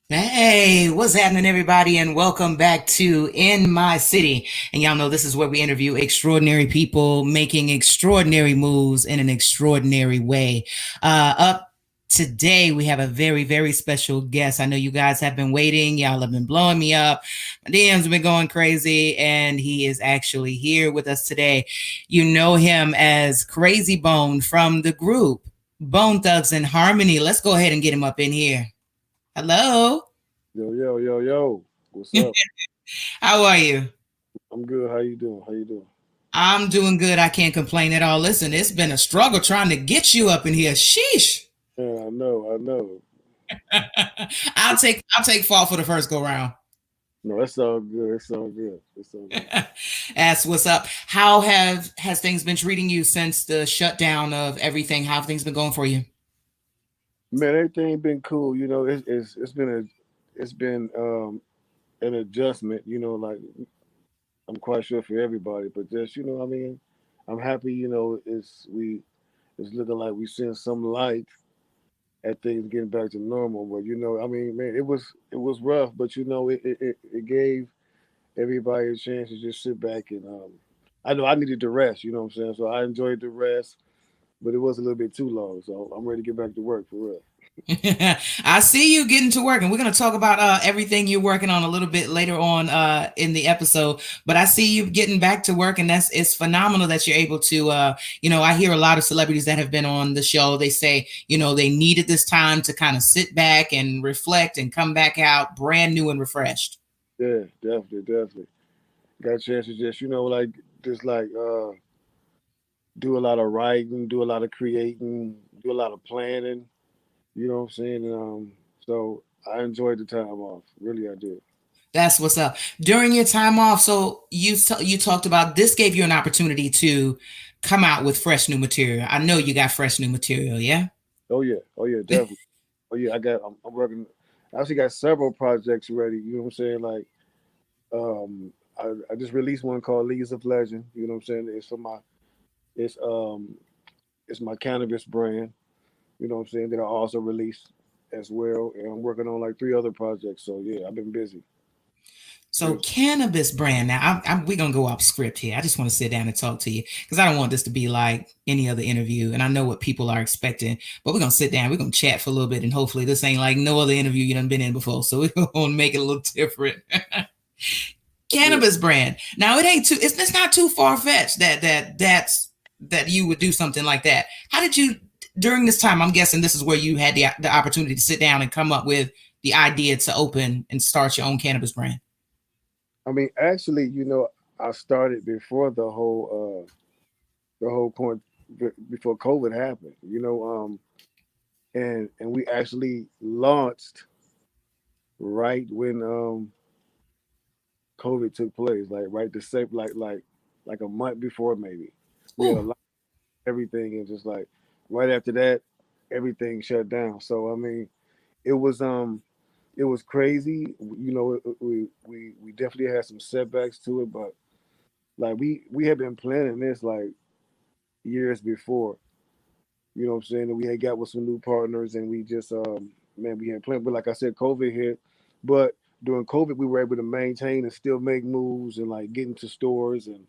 Hey, what's happening, everybody, and welcome back to In My City. And y'all know this is where we interview extraordinary people making extraordinary moves in an extraordinary way. Up today, we have a very, very special guest. I know you guys have been waiting. Y'all have been blowing me up. My DMs have been going crazy, and he is actually here with us today. You know him as Crazy Bone from the group Bone Thugs and Harmony. Let's go ahead and get him up in here. Hello. Yo, yo, yo, yo. What's up? How are you? I'm good. How you doing? How you doing? I'm doing good. I can't complain at all. Listen, it's been a struggle trying to get you up in here. Sheesh. Yeah, I know, I know. I'll take fall for the first go round. No, it's all good. It's all good. It's all good. That's what's up. How have has things been treating you since the shutdown of everything? How have things been going for you? Man, everything been cool. It's been an adjustment. Like I'm quite sure for everybody, but just I mean, I'm happy. It's looking like we seeing some light at things getting back to normal. But I mean, man, it was rough, but it gave everybody a chance to just sit back and I know I needed to rest, you know what I'm saying? So I enjoyed the rest, but it was a little bit too long. So I'm ready to get back to work for real. I see you getting to work, and we're going to talk about everything you're working on a little bit later on in the episode. But I see you getting back to work, and it's phenomenal that you're able to. I hear a lot of celebrities that have been on the show. They say, they needed this time to kind of sit back and reflect and come back out brand new and refreshed. Yeah, definitely, definitely. Got a chance to just, like just like do a lot of writing, do a lot of creating, do a lot of planning, you know what I'm saying? So I enjoyed the time off. Really I did. That's what's up. During your time off, so you talked about this gave you an opportunity to come out with fresh new material. I know you got fresh new material, yeah. Oh yeah. Oh yeah, definitely. Oh yeah, I'm working I actually got several projects ready, you know what I'm saying? Like I just released one called Leagues of Legend. You know what I'm saying? It's it's my cannabis brand. You know what I'm saying? That I also released as well, and I'm working on like three other projects. So yeah, I've been busy. So Real- cannabis brand. Now we're gonna go off script here. I just want to sit down and talk to you because I don't want this to be like any other interview, and I know what people are expecting. But we're gonna sit down. We're gonna chat for a little bit, and hopefully this ain't like no other interview you done been in before. So we're gonna make it a little different. Yeah, Cannabis brand. Now it ain't too. It's not too far fetched that you would do something like that. How did you during this time? I'm guessing this is where you had the opportunity to sit down and come up with the idea to open and start your own cannabis brand. I mean, actually, I started before the whole point before COVID happened. And we actually launched right when COVID took place, like right the same like a month before maybe. We had a Ooh. lot of everything and just like right after that, everything shut down. So I mean, it was um it was crazy. We definitely had some setbacks to it, but like we had been planning this like years before. You know what I'm saying? And we had got with some new partners and we just man, we had planned. But like I said, COVID hit. But during COVID we were able to maintain and still make moves and like get into stores and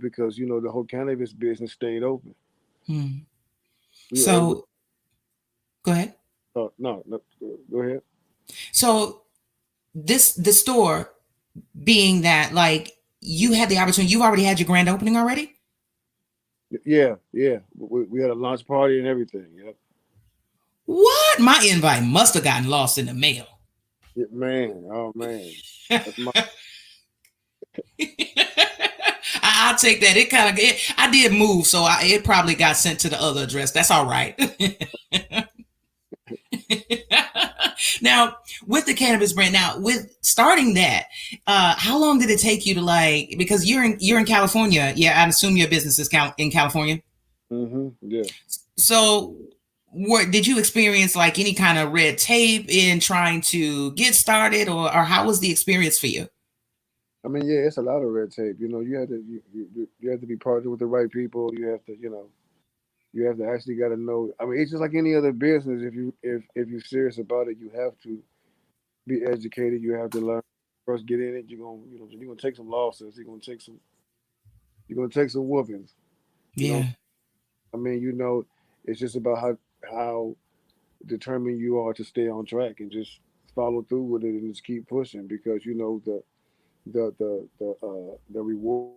because the whole cannabis business stayed open. Hmm. We were able to So go ahead. no, no, go ahead. So the store being that like you had the opportunity, you already had your grand opening already. Yeah, yeah. We had a launch party and everything. Yep. What? My invite must have gotten lost in the mail. Yeah, man, oh man. That's my I'll take that. It kind of I did move, so it probably got sent to the other address. That's all right. Now, with the cannabis brand, now with starting that, how long did it take you to like? Because you're in California, yeah. I assume your business is in California. yeah. So, what did you experience like any kind of red tape in trying to get started, or how was the experience for you? I mean, yeah, it's a lot of red tape. You have to you have to be partnered with the right people. You have to actually got to know. I mean, it's just like any other business. If you're serious about it, you have to be educated. You have to learn. First, get in it. You're gonna take some losses. You're gonna take some whoopings. You know, Yeah. I mean, it's just about how determined you are to stay on track and just follow through with it and just keep pushing because the reward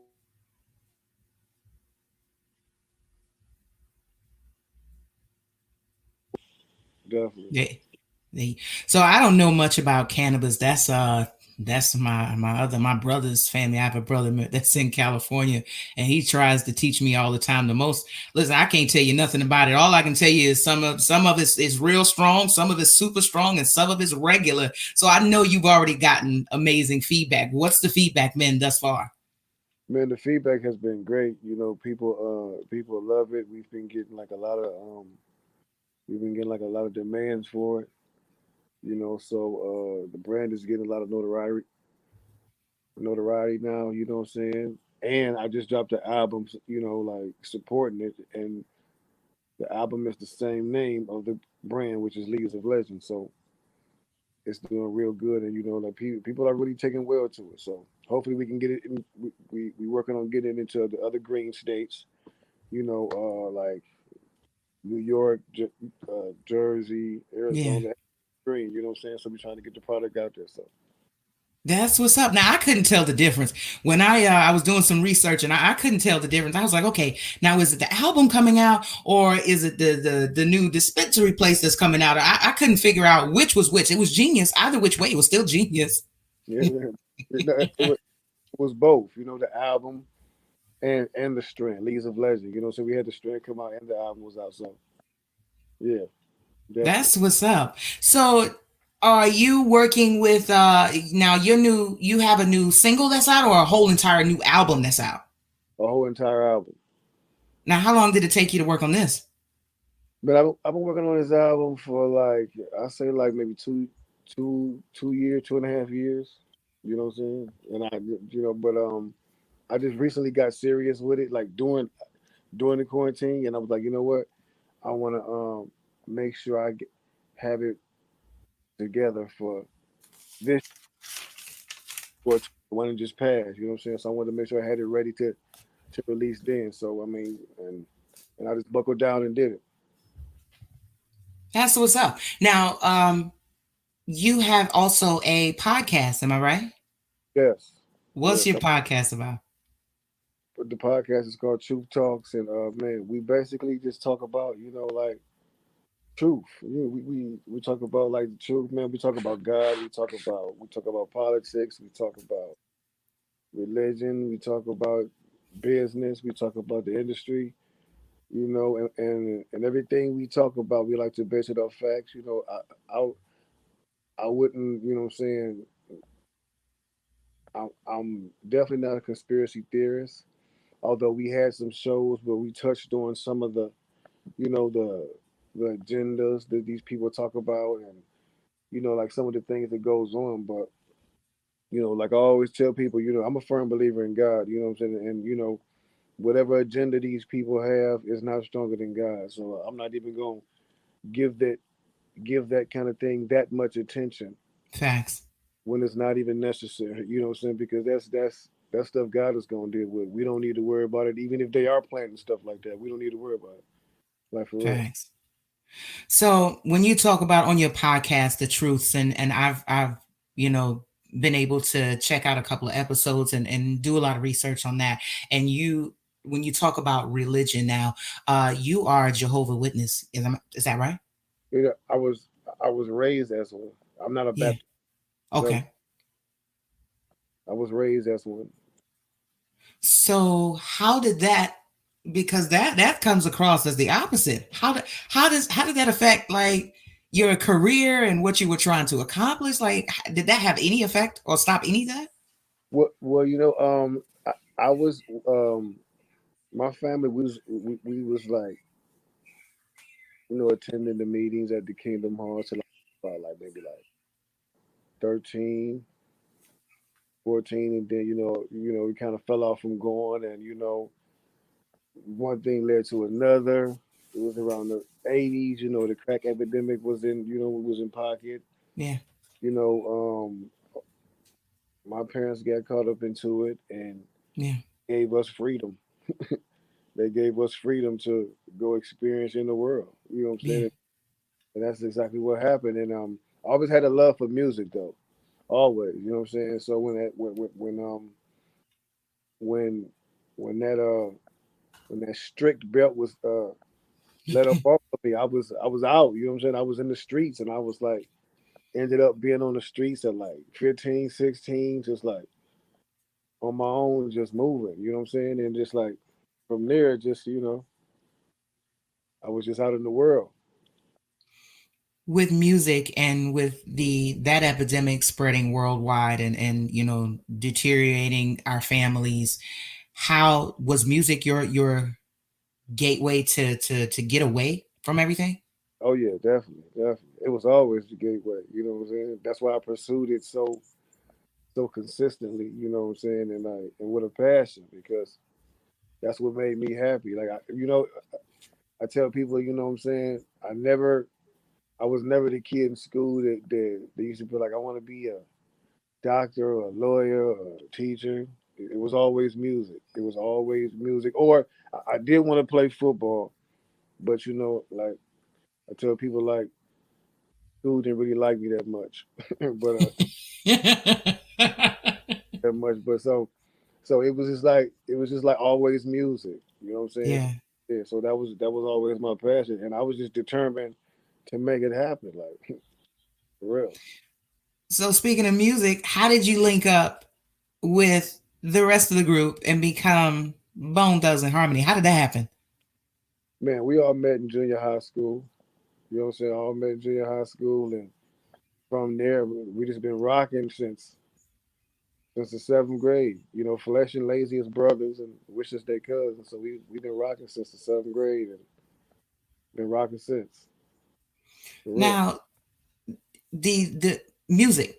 is going to be there. Definitely. Yeah. The- So I don't know much about cannabis. That's my brother's family. I have a brother that's in California, and he tries to teach me all the time. The most listen, I can't tell you nothing about it. All I can tell you is some of it is real strong, some of it's super strong, and some of it's regular. So I know you've already gotten amazing feedback. What's the feedback been thus far? Man, the feedback has been great. People love it. We've been getting like a lot of demands for it. So the brand is getting a lot of notoriety now. You know what I'm saying? And I just dropped the album. Like supporting it, and the album is the same name of the brand, which is Leagues of Legends. So it's doing real good, and like people are really taking well to it. So hopefully we can get it. We working on getting it into the other green states. Like New York, Jersey, Yeah. Arizona, green. You know what I'm saying? So we're trying to get the product out there. So That's what's up. Now I couldn't tell the difference when I was doing some research and I couldn't tell the difference. I was like, okay, now is it the album coming out or is it the new dispensary place that's coming out? I couldn't figure out which was which. It was genius either which way. It was still genius. yeah, it was both. The album and the strand, Leagues of Legends. So we had the strand come out and the album was out. So yeah, definitely. That's what's up. So are you working with now your new you have a new single that's out or a whole entire new album that's out? A whole entire album. Now how long did it take you to work on this? But I've been working on this album for like I say like maybe 2 years, 2.5 years. You know what I'm saying? And but I just recently got serious with it, like during the quarantine, and I was like, you know what? I want to make sure have it together for this for the one that just passed. You know what I'm saying? So I wanted to make sure I had it ready to release then. So I mean, and I just buckled down and did it. That's what's up. Now, you have also a podcast, am I right? Yes, What's yes. your podcast about? But the podcast is called Truth Talks, and man, we basically just talk about like truth. We talk about like the truth, man. We talk about God. We talk about politics. We talk about religion. We talk about business. We talk about the industry. And everything we talk about, we like to base it off facts. I wouldn't, what I'm saying, I'm definitely not a conspiracy theorist. Although we had some shows where we touched on some of the, you know, the the agendas that these people talk about, and like some of the things that goes on. But like I always tell people, I'm a firm believer in God. You know what I'm saying, and whatever agenda these people have is not stronger than God. So I'm not even gonna give that give that kind of thing that much attention Facts. when it's not even necessary. You know what I'm saying? Because that's stuff God is gonna deal with. We don't need to worry about it, even if they are planning stuff like that. We don't need to worry about it. Like for real. Facts. So when you talk about on your podcast the truths and I've you know been able to check out a couple of episodes and do a lot of research on that. And you when you talk about religion now, you are a Jehovah Witness. Is that right? I was raised as one. I'm not a Yeah. Baptist, but Okay. I was raised as one. So how did that because that comes across as the opposite. How did that affect like your career and what you were trying to accomplish? Like did that have any effect or stop any of that? Well, I was my family we was like attending the meetings at the Kingdom Hall till about like maybe like 13, 14, and then we kind of fell off from going, and one thing led to another. It was around the 80s. The crack epidemic was in pocket. Yeah. parents got caught up into it and Yeah. gave us freedom. They gave us freedom to go experience in the world. You know what I'm Yeah. saying? And that's exactly what happened. And I always had a love for music though, always. You know what I'm saying? So when when that when that strict belt was let up off of me, I was out. You know what I'm saying? I was in the streets, and I was like ended up being on the streets at like 15, 16, just like on my own, just moving. You know what I'm saying? And just like from there, just I was just out in the world. With music and with the that epidemic spreading worldwide and deteriorating our families, how was music your gateway to get away from everything? Oh yeah, definitely, definitely. It was always the gateway. You know what I'm saying? That's why I pursued it so consistently. You know what I'm saying? And with a passion because that's what made me happy. Like I tell people, you know what I'm saying? I was never the kid in school that they used to be like, I want to be a doctor or a lawyer or a teacher. It was always music. It was always music. Or I did want to play football, but like I tell people, like school didn't really like me that much, but that much. But so it was just like always music. You know what I'm saying? Yeah. Yeah. So that was always my passion, and I was just determined to make it happen. Like for real. So speaking of music, how did you link up with the rest of the group and become Bone Thugs and Harmony? How did that happen? Man, we all met in junior high school. You know what I'm saying? All met in junior high school, and from there we just been rocking since the seventh grade. Flesh and Lazy as brothers, and Wishes they cousins. So we been rocking since the seventh grade, and been rocking since. For real. Now, the music.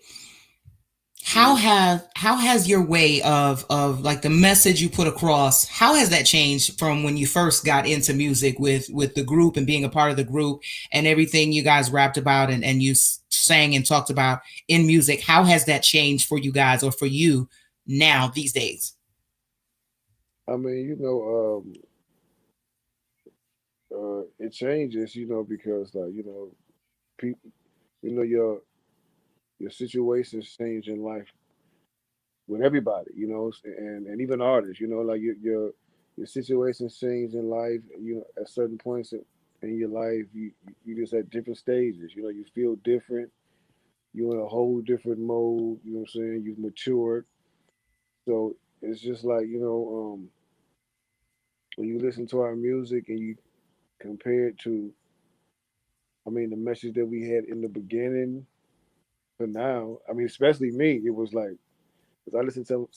Mhm. How has your way of like the message you put across, how has that changed from when you first got into music with the group and being a part of the group and everything you guys rapped about and you sang and talked about in music? How has that changed for you guys or for you now these days? I mean, it changes, because like people, your situations change in life with everybody, and even artists, like your situations change in life. At certain points in your life, you just at different stages. You feel different. You're in a whole different mode. You know what I'm saying? You've matured, so it's just like when you listen to our music and you compare it to, I mean, the message that we had in the beginning to now. I mean, especially me, it was like, because I listened to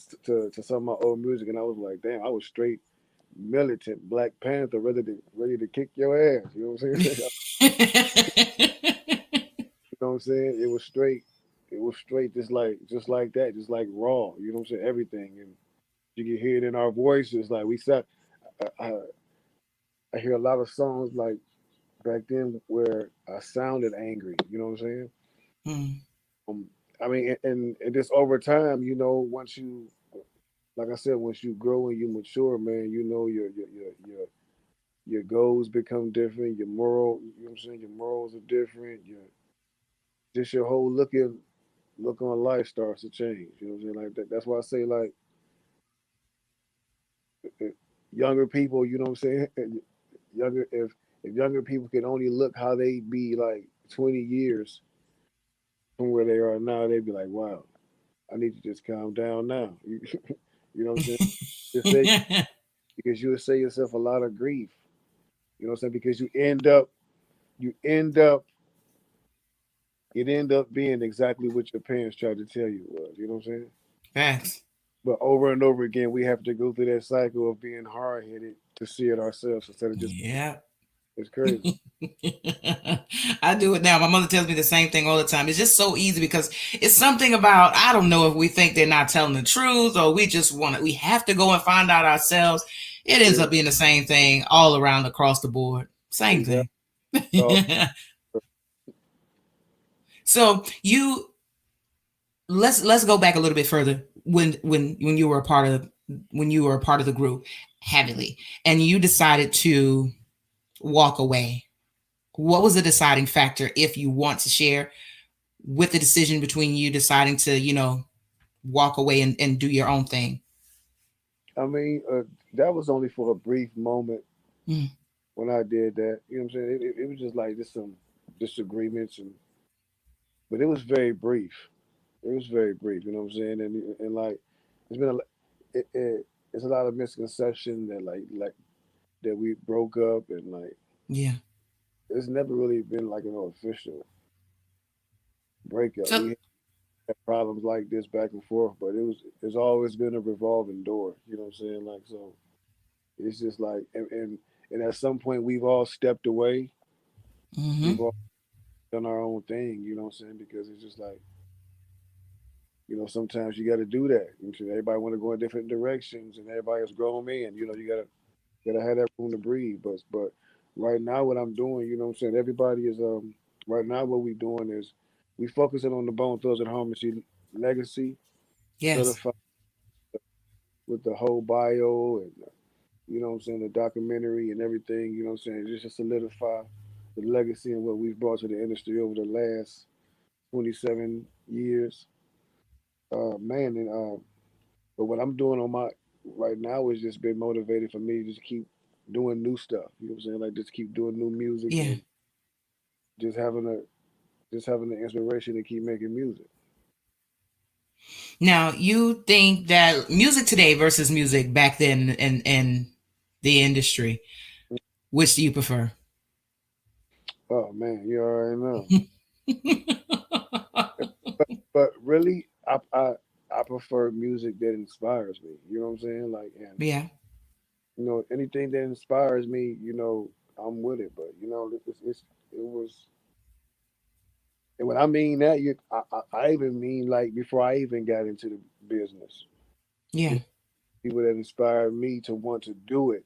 some of my old music and I was like, damn, I was straight militant Black Panther, ready to kick your ass. You know what I'm saying? You know what I'm saying? It was straight, just like that, just like raw. You know what I'm saying? Everything, and you can hear it in our voices. Like we said, I, I, I hear a lot of songs like back then where I sounded angry. You know what I'm saying? Hmm. Um, I mean, and just over time, once you, like I said, once you grow and you mature, man, your goals become different. Your moral, you know what I'm saying? Your morals are different. Your whole look on life starts to change. You know what I'm saying? Like that. That's why I say like uh, younger people. You know what I'm saying? Younger if younger people can only look how they be like 20 years from where they are now, they'd be like, wow, I need to just calm down now. You know what I'm saying? Just say because you would say yourself a lot of grief. You know what I'm saying? Because you end up it end up being exactly what your parents tried to tell you it was. You know what I'm saying? Facts. But over and over again, we have to go through that cycle of being hard headed to see it ourselves instead of just. Yeah. It's crazy. I do it now. My mother tells me the same thing all the time. It's just so easy because it's something about, I don't know if we think they're not telling the truth or we just want to, we have to go and find out ourselves. It ends Yeah, up being the same thing all around across the board. Same exactly. thing. So, So you let's go back a little bit further. when you were a part of the group heavily, and you decided to walk away, what was the deciding factor, if you want to share, with the decision between you deciding to walk away and do your own thing? I mean, that was only for a brief moment Mm, when I did that. You know what I'm saying? It was just like just some disagreements, but it was very brief. It was very brief. You know what I'm saying? And like, it's been it's a lot of misconception that like that we broke up, and like yeah. it's never really been like an official breakup. So, We had problems like this back and forth, but it's always been a revolving door. You know what I'm saying? Like so, it's just like and at some point we've all stepped away. We've hmm, all done our own thing. You know what I'm saying? Because it's just like sometimes you got to do that. You know, everybody want to go in different directions, and everybody is grown men. You gotta have that room to breathe. But right now, what I'm doing, you know what I'm saying? Everybody is right now what we doing is we focusing on the Bone Thugs and Harmony legacy, yes, certified with the whole bio and you know what I'm saying, the documentary and everything. You know what I'm saying, just to solidify the legacy and what we've brought to the industry over the last 27 years. Man, and but what I'm doing on my right now is just been motivated for me to just keep doing new stuff. You know what I'm saying? Like just keep doing new music yeah. and just having a just having the inspiration to keep making music. Now, you think that music today versus music back then in the industry, which do you prefer? Oh man, you already know. But really, I prefer music that inspires me. You know what I'm saying? Like, and Yeah, anything that inspires me, I'm with it. But it was, and when I mean that, I even mean like before I even got into the business, yeah, you know, people that inspired me to want to do it.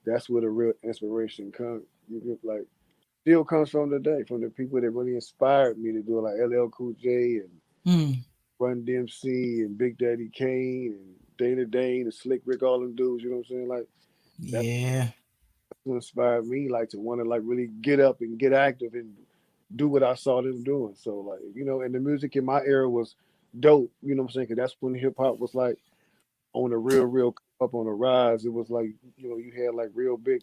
That's where the real inspiration comes. You get like still comes from today, from the people that really inspired me to do it, like LL Cool J and mm, Run DMC and Big Daddy Kane and Dana Dane and Slick Rick, all them dudes. You know what I'm saying? Like that's yeah, what inspired me, like to want to like really get up and get active and do what I saw them doing. So like and the music in my era was dope. You know what I'm saying? Because that's when hip hop was like on a real up on the rise. It was like you had like real big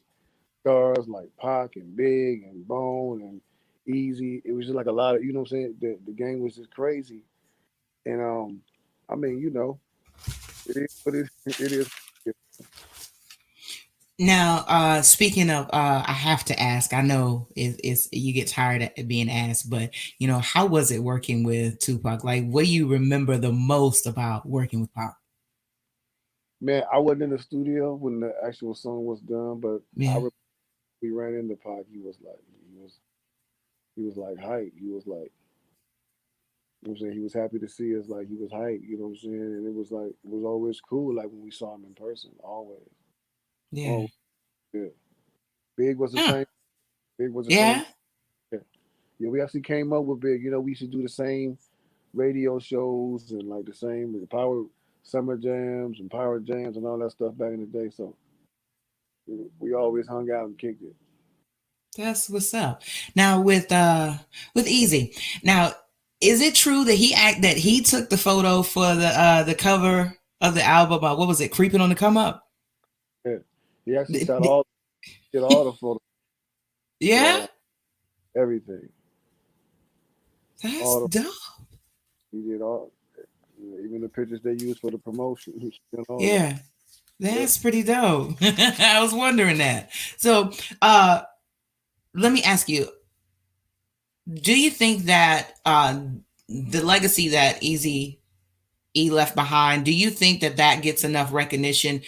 stars like Pac and Big and Bone and Easy. It was just like a lot of what I'm saying. The game was just crazy, and I mean it is what it is. Now, speaking of, I have to ask. I know it's you get tired of being asked, but how was it working with Tupac? Like, what do you remember the most about working with Pac? Man, I wasn't in the studio when the actual song was done, but I Yeah, remember we ran into Pac. He was like hype. He was like I'm saying, he was happy to see us. Like he was hype. You know what I'm saying? And it was like it was always cool. Like when we saw him in person, always, yeah, always good. Big was the huh. same. Big was the same. Yeah, Yeah, yeah. We actually came up with Big. We used to do the same radio shows and like the same the power summer jams and power jams and all that stuff back in the day. So we always hung out and kicked it. that's what's up. Now with Easy. Now, is it true that he took the photo for the cover of the album? What was it? Creeping on the come up. Yeah. He actually shot did all the photos, did Yeah, all everything, that's all the dope. he did all even the pictures they used for the promotion. He did all that. Yeah, Yep. that's pretty dope. I was wondering that. So, uh, let me ask you: do you think that the legacy that Easy E left behind, do you think that that gets enough recognition,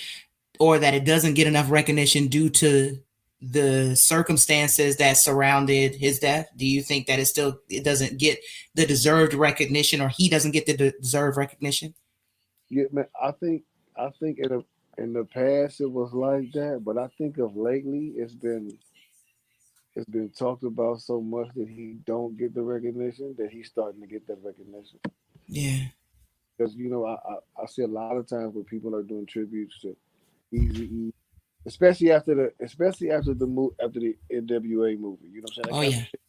or that it doesn't get enough recognition due to the circumstances that surrounded his death? Do you think that it doesn't get the deserved recognition, or he doesn't get the deserved recognition? Yeah, man. I think in the past it was like that, but I think of lately it's been talked about so much that he don't get the recognition that he's starting to get that recognition. Yeah. because I see a lot of times where people are doing tributes to Eazy-E, especially after the NWA movie. You know what I'm saying? That Oh kind of yeah, shit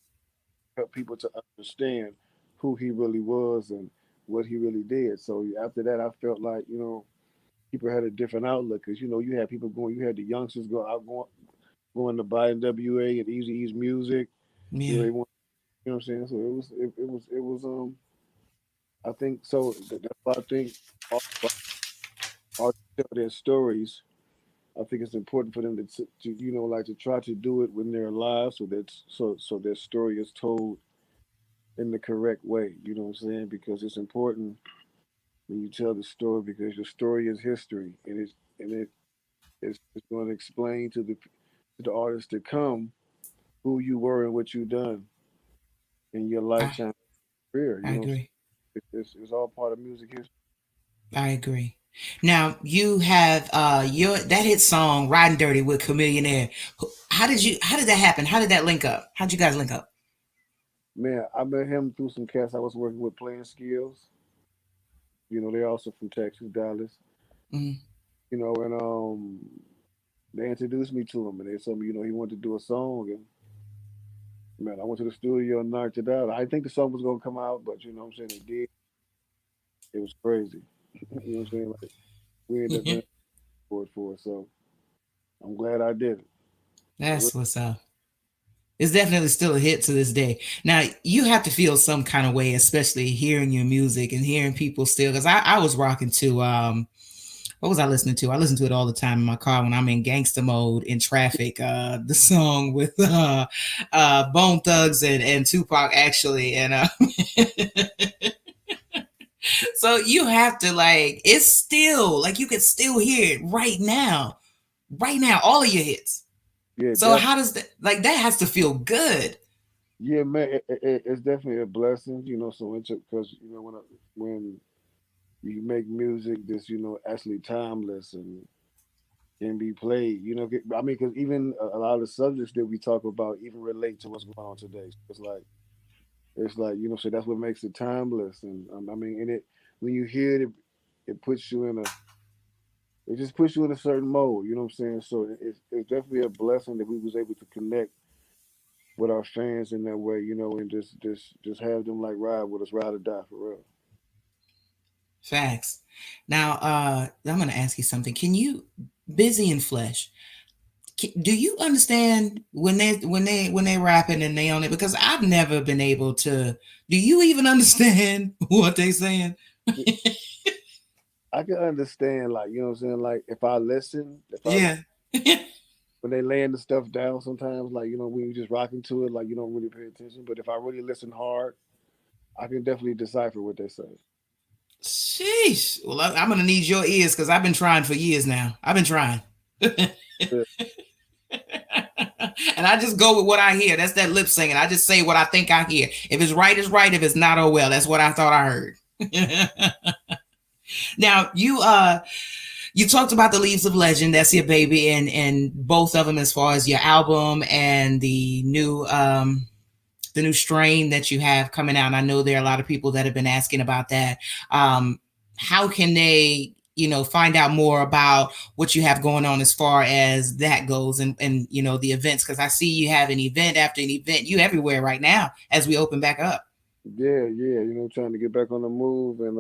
helped people to understand who he really was and what he really did. So after that, I felt like people had a different outlook because you had people going, you had the youngsters going to buy NWA and Eazy-E's music. yeah, They want, you know what I'm saying? So it was. I think so. That's why I think artists tell their stories. I think it's important for them to like to try to do it when they're alive, so their story is told in the correct way. You know what I'm saying? Because it's important when you tell the story because your story is history, and it's going to explain to the artists to come who you were and what you done in your I lifetime career. I You know, what I'm agree. saying? It's all part of music history. I agree. Now you have your that hit song "Riding Dirty" with Chameleonaire. How did that happen? How did that link up? How'd you guys link up? Man, I met him through some cats I was working with playing skills. They're also from Texas, Dallas. Mm, And they introduced me to him, and they told me, he wanted to do a song, and man, I went to the studio and knocked it out. I didn't think the song was gonna come out, but what I'm saying, it did. It was crazy. You know what I'm saying? Like we ended up getting for it, so I'm glad I did it. I really, that's what's up. It's definitely still a hit to this day. Now you have to feel some kind of way, especially hearing your music and hearing people still. Because I was rocking to what was I listening to? I listen to it all the time in my car when I'm in gangster mode in traffic. The song with Bone Thugs and Tupac actually, and so you have to like it's still like you can still hear it right now, all of your hits. yeah, So definitely. how does that like that has to feel good? Yeah, man, it's definitely a blessing. So because when you make music that's actually timeless and can be played. I mean, because even a lot of the subjects that we talk about even relate to what's going on today. So it's like so that's what makes it timeless. And I mean, and it when you hear it, it puts you in a it just puts you in a certain mode. You know what I'm saying? So it's definitely a blessing that we was able to connect with our fans in that way. And just have them like ride with us, ride or die for real. Facts. Now, I'm gonna ask you something. Can you busy in flesh? Do you understand when they rapping and they on it? Because I've never been able to. Do you even understand what they saying? I can understand, like, what I'm saying, like, if I listen, Yeah. when they laying the stuff down, sometimes, like, when you just rocking to it, like, you don't really pay attention. But if I really listen hard, I can definitely decipher what they say. Sheesh. Well, I'm gonna need your ears because I've been trying for years now. I've been trying. And Yeah, I just go with what I hear. That's that lip singing. I just say what I think I hear. If it's right, it's right. If it's not, oh well. That's what I thought I heard. Now you talked about the Leaves of Legend. That's your baby, and both of them as far as your album and the new strain that you have coming out. And I know there are a lot of people that have been asking about that. Um, how can they, find out more about what you have going on as far as that goes and the events? Because I see you have an event after an event. You everywhere right now as we open back up. yeah, yeah. Trying to get back on the move and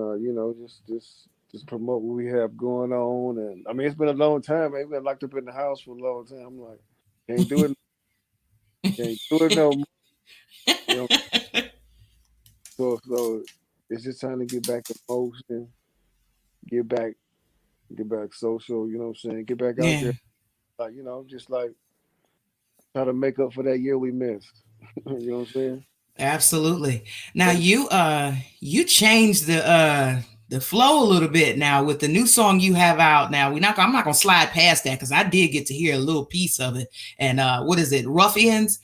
just promote what we have going on. And I mean, it's been a long time. Man. We've been locked up in the house for a long time. I'm like, can't do it, can't do it no more. You know, so it's just trying to get back in motion, get back, get back social. You know what I'm saying? Get back out Yeah. there, like just like try to make up for that year we missed. You know what I'm saying? Absolutely. Now But you changed the flow a little bit now with the new song you have out now. I'm not gonna slide past that because I did get to hear a little piece of it. And what is it? Ruffians,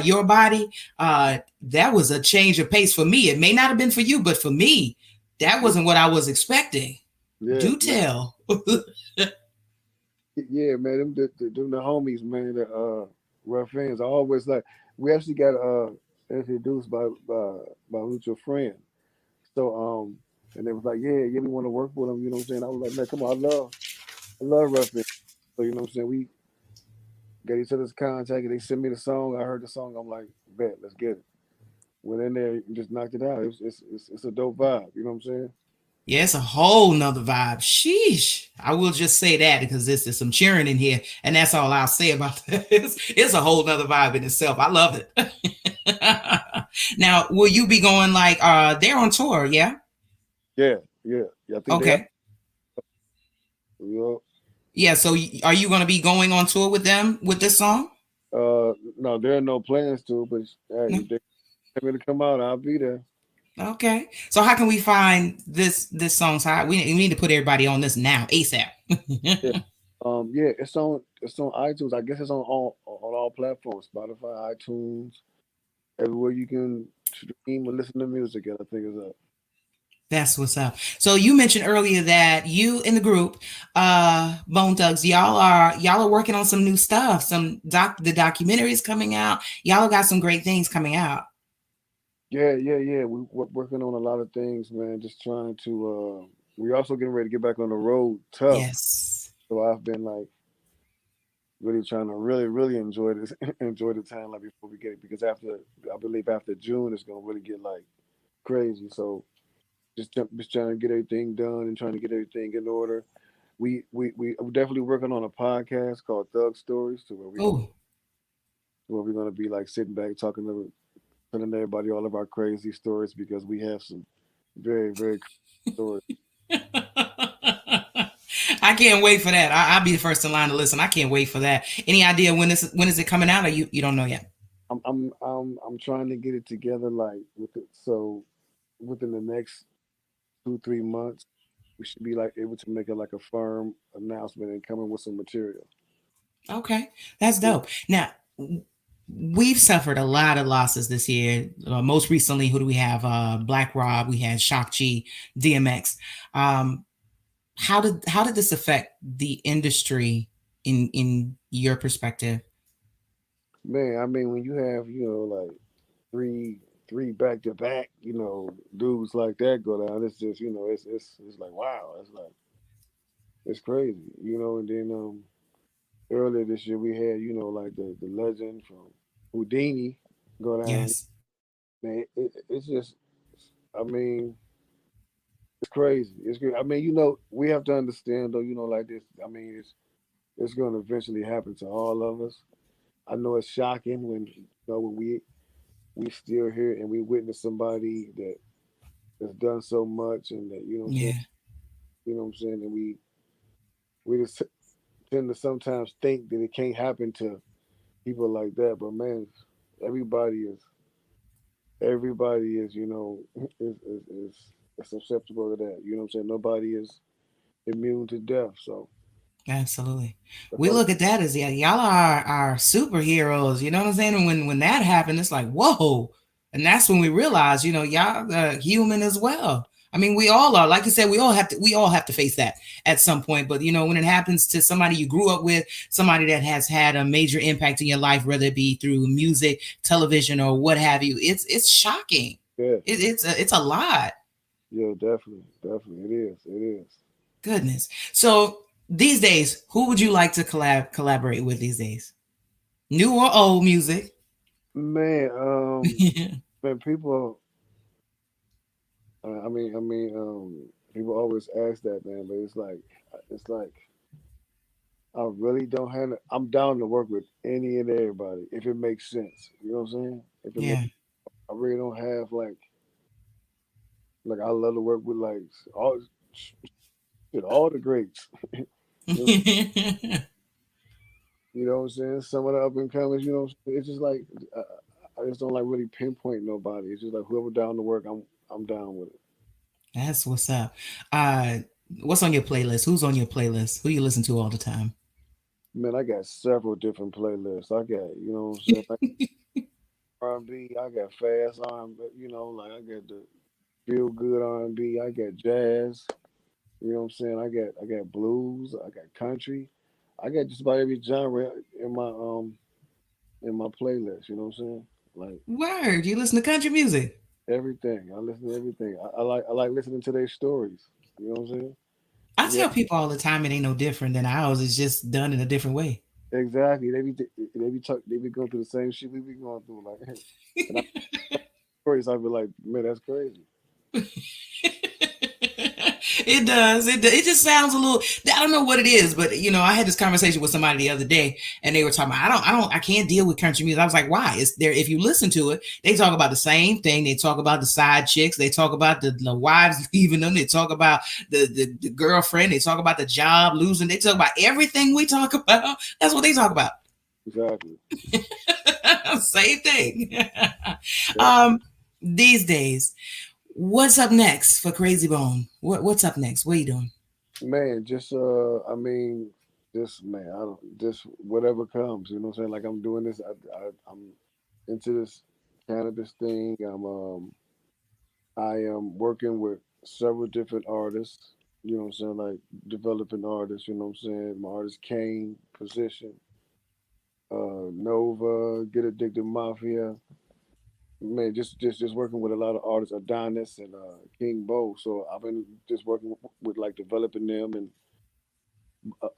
Your Body. That was a change of pace for me. It may not have been for you, but for me, that yeah, wasn't what I was expecting. yeah, Do man, tell. yeah, man. Them the homies, man. The rough fans. I always like. We actually got introduced by mutual friend. So and they was like, yeah, we want to work with them. You know what I'm saying? I was like, man, come on, I love Rough It. So you know what I'm saying? We got each other's contact, and they sent me the song. I heard the song. I'm like, bet, let's get it. Went in there and just knocked it out. It's a dope vibe. You know what I'm saying? Yeah, it's a whole nother vibe. Sheesh. I will just say that because there's some cheering in here, and that's all I'll say about that. It's a whole nother vibe in itself. I love it. Now, will you be going like they're on tour, yeah? Yeah, yeah, yeah. I think they are. Okay. You know, Yeah, so are you gonna be going on tour with them with this song? no, there are no plans to, but hey, No? if they tell me to come out, I'll be there. Okay. So how can we find this song's hot? We need to put everybody on this now, ASAP. Yeah. Yeah, it's on iTunes. I guess it's on all platforms, Spotify, iTunes, everywhere you can stream or listen to music. And I think it's up. That's what's up. So you mentioned earlier that you in the group, Bone Thugs, y'all are working on some new stuff. The documentary is coming out. Y'all got some great things coming out. Yeah, yeah, yeah. We're working on a lot of things, man. Just trying to. We're also getting ready to get back on the road tough. Yes. So I've been like really trying to really enjoy this, enjoy the time like before we get it, because I believe after June it's gonna really get like crazy. So just trying to get everything done and trying to get everything in order. We're definitely working on a podcast called Thug Stories, to Oh, where we're gonna be like sitting back talking to telling everybody all of our crazy stories, because we have some very crazy stories. I can't wait for that. I'll be the first in line to listen. I can't wait for that. Any idea when is it coming out? Or you don't know yet? I'm trying to get it together like with it, so within the next 2-3 months we should be like able to make it like a firm announcement and come in with some material. Okay, that's Yeah. dope. Now, we've suffered a lot of losses this year. Most recently, who do we have? Black Rob. We had Shock G, DMX. Um, how did this affect the industry in your perspective? Man, I mean, when you have, like three back to back, dudes like that go down, it's just, it's like wow, it's crazy, and then earlier this year we had, like the legend from Houdini go down. Yes. Man, it's just, I mean, it's crazy. It's good. I mean, we have to understand though, like this. I mean, it's going to eventually happen to all of us. I know it's shocking when we still here and we witness somebody that has done so much, and that, Yeah. and we just tend to sometimes think that it can't happen to people like that. But man, everybody is everybody is is susceptible to that. You know what I'm saying? Nobody is immune to death. So Absolutely. the We first, look at that as, yeah, y'all are our superheroes. You know what I'm saying? And when that happened, it's like, whoa. And that's when we realize, y'all are human as well. I mean, we all are. Like you said, we all have to face that at some point. But when it happens to somebody you grew up with, somebody that has had a major impact in your life, whether it be through music, television, or what have you, it's shocking. yeah, It's a lot. yeah, definitely, it is. Goodness. So these days, who would you like to collaborate with these days? New or old music? Man, Yeah. man, people. People always ask that, man, but it's like I really don't have. I'm down to work with any and everybody if it makes sense. You know what I'm saying? If it makes, Yeah. I really don't have like I love to work with like all shit, all the greats. You know, you know what I'm saying? Some of the up and comers. It's just like I just don't like really pinpoint nobody. It's just like whoever down to work, I'm down with it. That's what's up. Uh, what's on your playlist? Who's on your playlist? Who you listen to all the time? Man, I got several different playlists. I got, what I'm saying, like R&B. I got fast R&B. Like I got the feel good R&B. I got jazz. You know what I'm saying? I got blues. I got country. I got just about every genre in my playlist. You know what I'm saying? Like Word. You listen to country music? everything. I listen to everything. I like listening to their stories. You know what I'm saying? I Yeah, tell people all the time it ain't no different than ours. It's just done in a different way. exactly. They be going through the same shit we be going through. Like, and I stories, I be like, man, that's crazy. It does. It just sounds a little. I don't know what it is, but I had this conversation with somebody the other day, and they were talking about, I can't deal with country music. I was like, why? It's there. If you listen to it, they talk about the same thing. They talk about the side chicks. They talk about the wives leaving them. They talk about the girlfriend. They talk about the job losing. They talk about everything we talk about. That's what they talk about. Exactly. Same thing. Yeah. um, these days, what's up next for Crazy Bone? What's up next? What are you doing? Man, just I mean, just man, I don't just whatever comes. You know what I'm saying? Like I'm doing this. I'm into this cannabis thing. I am working with several different artists. You know what I'm saying? Like developing artists. You know what I'm saying? My artist Kane, Position, Nova, Get Addicted Mafia. Man, just working with a lot of artists, Adonis and King Bo. So I've been just working with like developing them and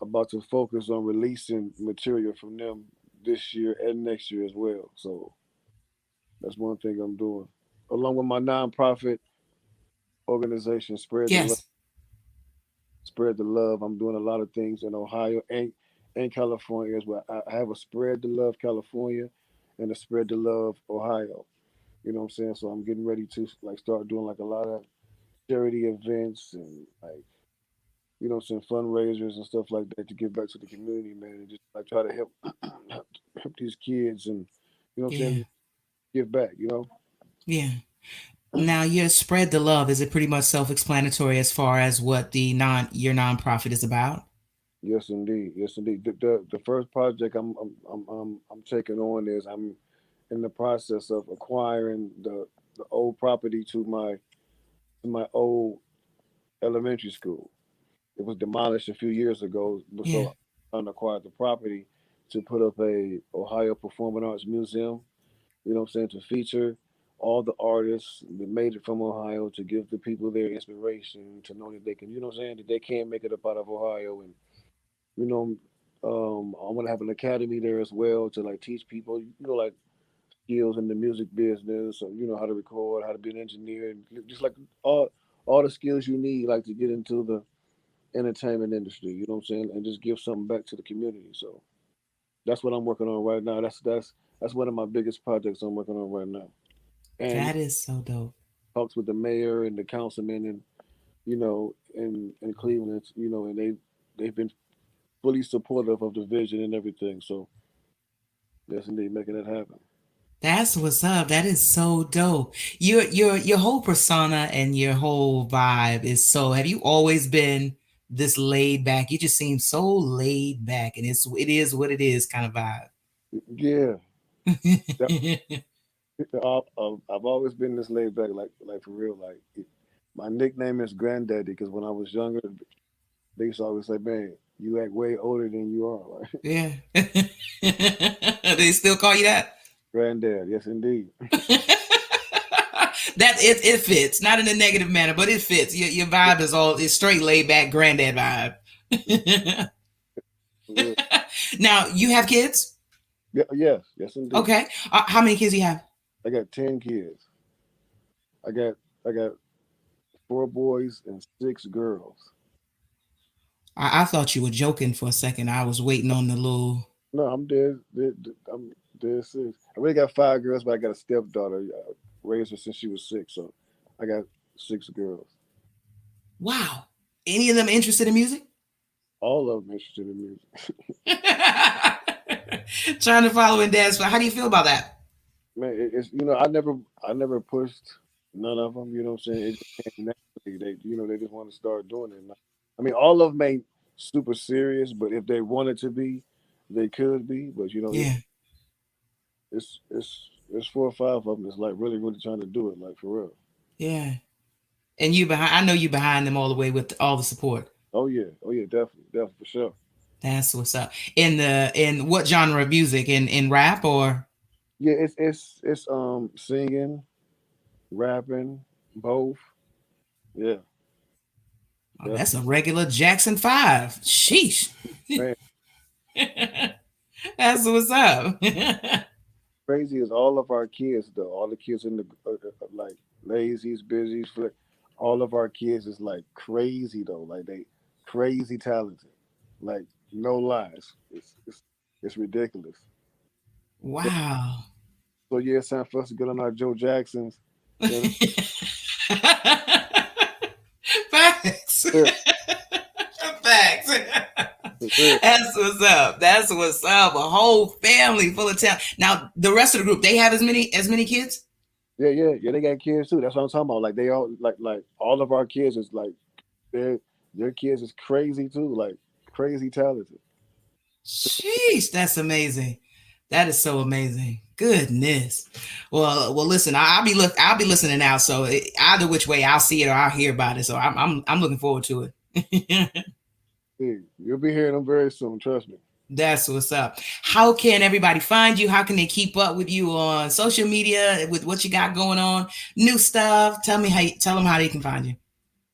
about to focus on releasing material from them this year and next year as well. So that's one thing I'm doing, along with my nonprofit organization, Yes. Spread the Love. I'm doing a lot of things in Ohio and California as well. I have a Spread the Love California and a Spread the Love Ohio. You know what I'm saying? So I'm getting ready to like start doing like a lot of charity events and like some fundraisers and stuff like that to give back to the community, man, and just like try to help help these kids and what I'm Yeah. saying, give back. Yeah. Now, your spread the love, is it pretty much self-explanatory as far as what the non your nonprofit is about? Yes, indeed. Yes, indeed. The first project I'm taking on is I'm in the process of acquiring the old property to my old elementary school. It was demolished a few years ago, Yeah. so I acquired the property to put up a Ohio Performing Arts Museum. You know what I'm saying, to feature all the artists that made it from Ohio, to give the people their inspiration, to know that they can, what I'm saying, that they can make it up out of Ohio. And, you know, I want to have an academy there as well to like teach people, like skills in the music business, or, how to record, how to be an engineer, and just like all the skills you need, like to get into the entertainment industry, you know what I'm saying, and just give something back to the community. So that's what I'm working on right now. That's one of my biggest projects I'm working on right now. And That is so dope. talks with the mayor and the councilman and in Cleveland, and they've been fully supportive of the vision and everything. So yes, indeed, making it happen. That's what's up. That is so dope. Your whole persona and your whole vibe is so. Have you always been this laid back? You just seem so laid back, and it is what it is kind of Yeah, that, vibe. I've always been this laid back, like for real. Like my nickname is Granddaddy because when I was younger, they used to always say, "Man, you act way older than you are." Like Yeah. They still call you that? Granddad, yes, indeed. That it fits, not in a negative manner, but it fits. Your vibe is straight laid back granddad vibe. For real. Now you have kids, Yeah, yes, indeed. okay? How many kids do you have? I got 10 kids. I got I got 4 boys and 6 girls. I thought you were joking for a second. I was waiting on the little. No, I'm dead serious. I really got 5 girls, but I got a stepdaughter. I raised her since she was 6, so I got 6 girls. Wow. Any of them interested in music? All of them interested in music. Trying to follow in dad's. How do you feel about that? Man, it's I never pushed none of them. You know what I'm saying? It just came naturally. They just want to start doing it. I mean, all of them ain't super serious, but if they wanted to be, they could be. But Yeah, it's 4 or 5 of them that's like really really trying to do it, like for real. yeah. And you behind? I know you behind them all the way with all the support. Oh yeah, definitely for sure. That's what's up. In what genre of music? In rap or? Yeah, it's singing, rapping, both. Yeah, Oh, that's a definitely. regular Jackson 5. Sheesh. Man, That's what's up. crazy is all of our kids though. All the kids in the like lazies, busies, flick. All of our kids is like crazy though. Like they crazy talented. Like no lies. It's ridiculous. So Wow. so yeah, it's time for us to get on our Joe Jacksons. You know, Facts. for Facts. real. That's what's up. That's what's up. A whole family full of talent. Now, the rest of the group, they have as many kids? Yeah. They got kids too. That's what I'm talking about. Like they all like all of our kids is like their their kids is crazy too. Like crazy talented. Sheesh, that's amazing. That is so amazing. Goodness. Well. Listen, I'll be listening now. So either which way, I'll see it or I'll hear about it. So I'm looking forward to it. Yeah, you'll be hearing them very soon. Trust me. That's what's up. How can everybody find you? How can they keep up with you on social media with what you got going on? New stuff. Tell them how they can find you.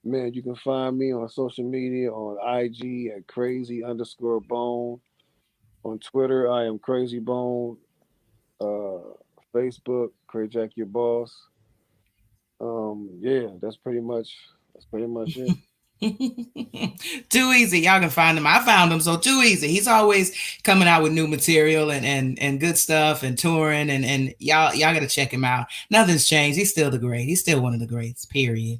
Man, you can find me on social media on IG at Krayzie_Bone. On Twitter, I am Crazy Bone. Uh, Facebook, Cray Jack Your Boss. Yeah, that's pretty much it. Too easy. Y'all can find him. I found him, so too easy. He's always coming out with new material and good stuff and touring and y'all gotta check him out. Nothing's changed. He's still the great. He's still one of the greats, period.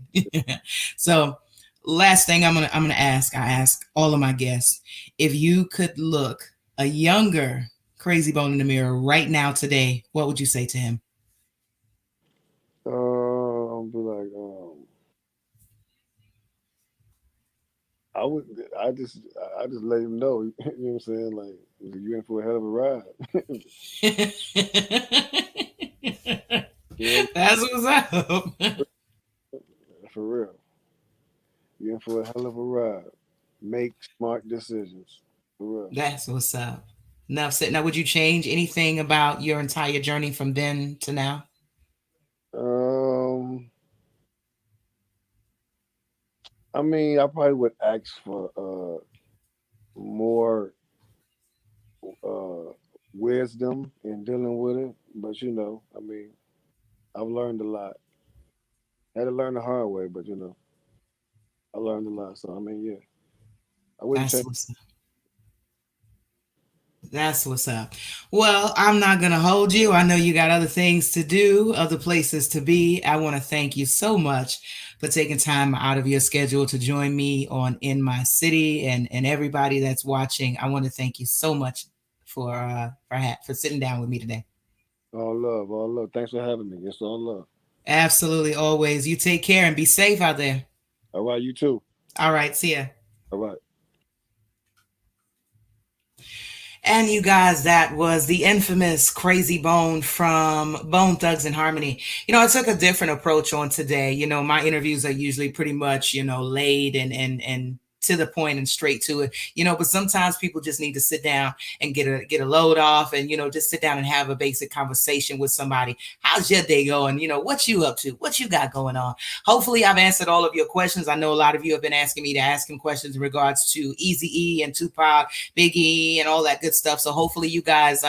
So last thing I'm gonna ask, I ask all of my guests, if you could look a younger Crazy Bone in the mirror right now today, what would you say to him? I'll be like, I would, I just let him know. You know what I'm saying? Like, you in for a hell of a ride. You That's what's up. know, for real. You in for a hell of a ride. Make smart decisions. For real. That's what's up. Enough said. Now, would you change anything about your entire journey from then to now? Um, I mean, I probably would ask for more uh wisdom in dealing with it, but you know, I mean, I've learned a lot. Had to learn the hard way, but you know, I learned a lot. So I mean, yeah, I wouldn't That's change. what's up. That's what's up. Well, I'm not going to hold you. I know you got other things to do, other places to be. I want to thank you so much for taking time out of your schedule to join me on In My City and everybody that's watching. I want to thank you so much for sitting down with me today. All love, all love. Thanks for having me. It's all love. Absolutely, always. You take care and be safe out there. All right, you too. All right, see ya. All right. And you guys, that was the infamous Crazy Bone from Bone Thugs and Harmony. I took a different approach on today. My interviews are usually pretty much, laid and to the point and straight to it. But sometimes people just need to sit down and get a load off and, just sit down and have a basic conversation with somebody. How's your day going? What you up to? What you got going on? Hopefully I've answered all of your questions. I know a lot of you have been asking me to ask him questions in regards to Eazy-E and Tupac, Biggie, and all that good stuff. So hopefully you guys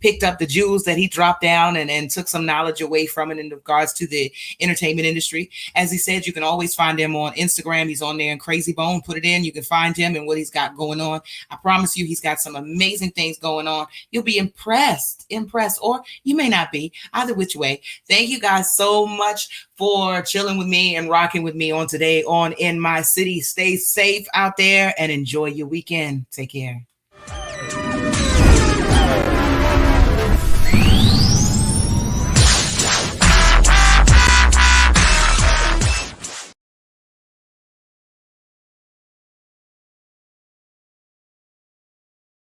picked up the jewels that he dropped down and took some knowledge away from it in regards to the entertainment industry. As he said, you can always find him on Instagram. He's on there in Crazy Bone. Put it in. You can find him and what he's got going on. I promise you, he's got some amazing things going on. You'll be impressed, or you may not be. Either which way. Thank you guys so much for chilling with me and rocking with me on today on In My City. Stay safe out there and enjoy your weekend. Take care.